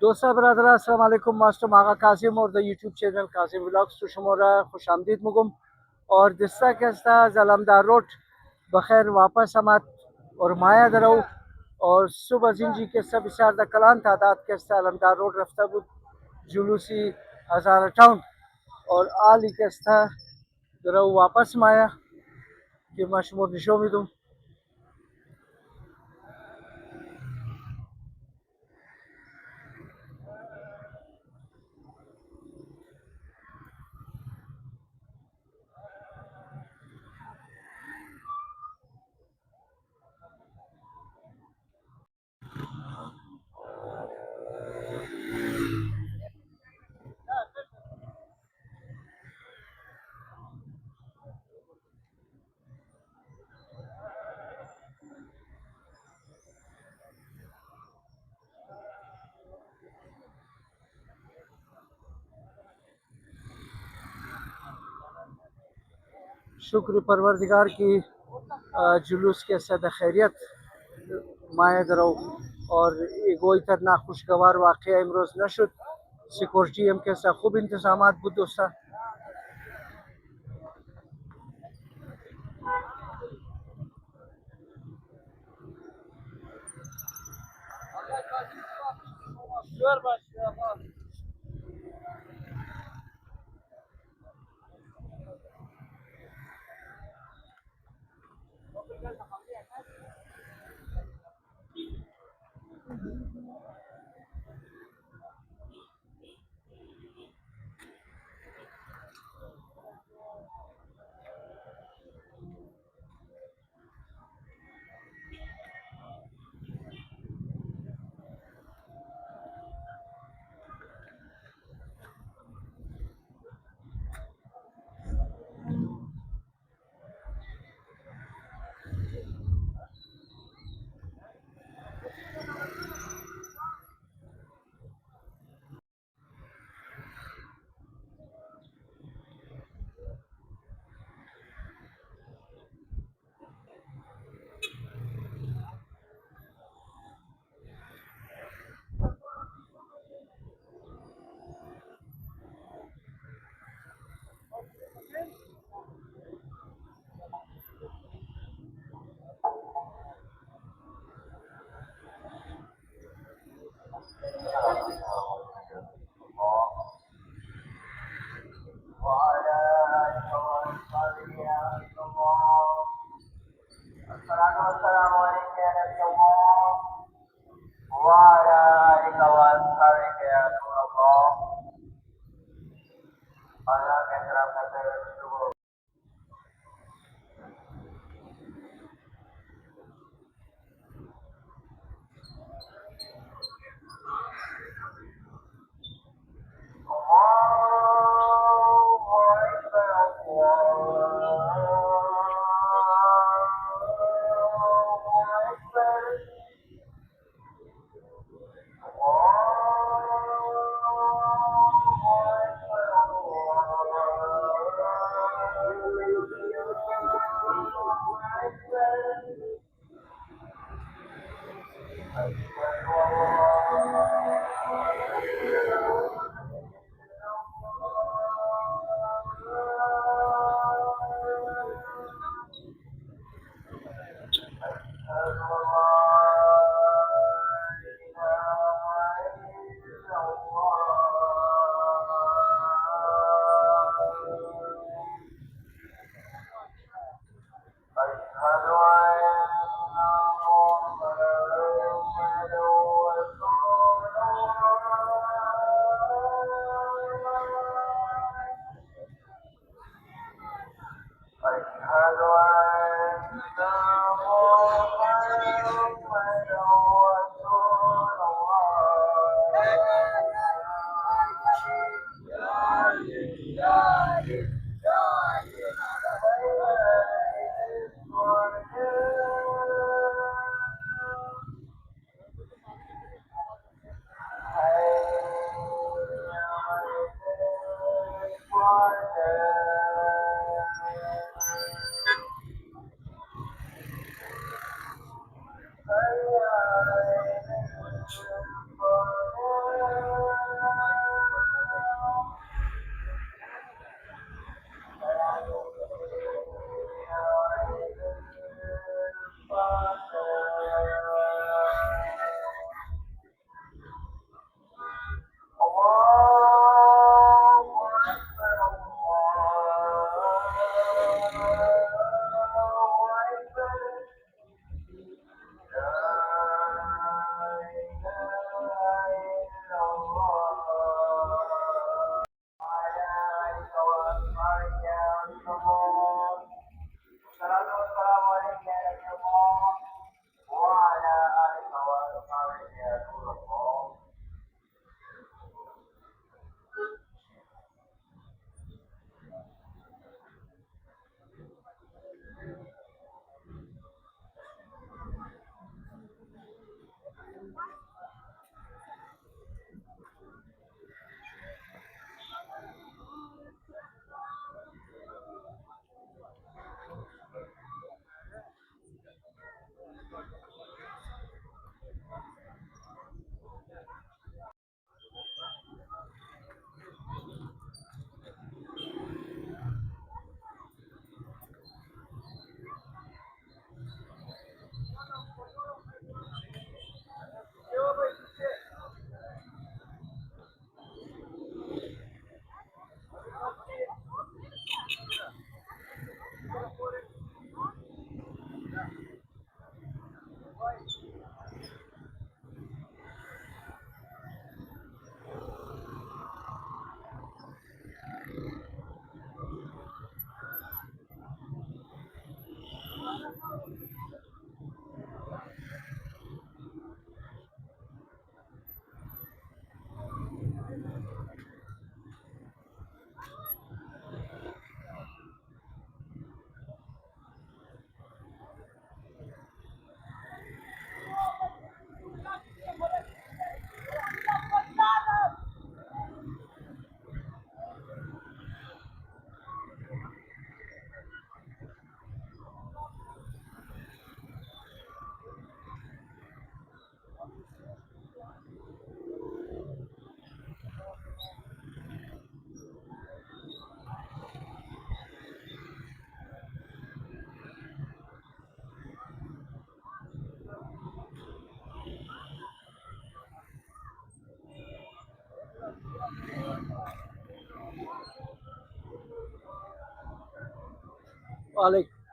دوستان برادر السلام علیکم. ماستم آقا کاظم اور د یوتیوب چینل کاظم ولاگز تو شما را خوش آمدید میگم. اور دسته که است از علمدار روड بخیر واپس آمد اور مایا درو اور صبح از اینجی که است بسیار در کلان تعداد که است علمدار روड رفته بود جلوسی هزار تاون اور آلی که است درو واپس مایا که ما شما نشون میدم. شکر پروردگار کی جلوس के साथ खैरियत مایه درو और कोई इतना खुशगवार वाक़या امروز نشد. सिक्योरिटी हम के साथ खूब इंतजामात بود دوستا. वालेकुम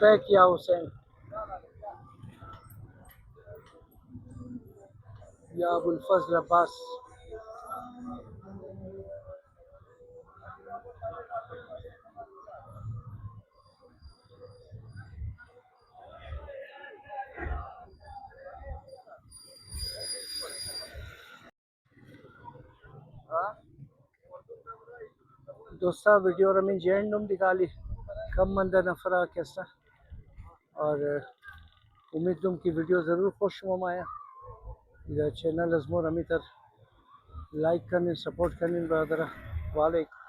पैक किया हुसैन या अबुल फजल अब्बास दोस्ता वीडियो रमीन जेंडम दिखाली कम मंदा नफरा कैसा और उम्मीद दूम की वीडियो ज़रूर खुश माया इधर चैनल अजमोर अमी तर लाइक करनी सपोर्ट करनी बरदरा वालेकुम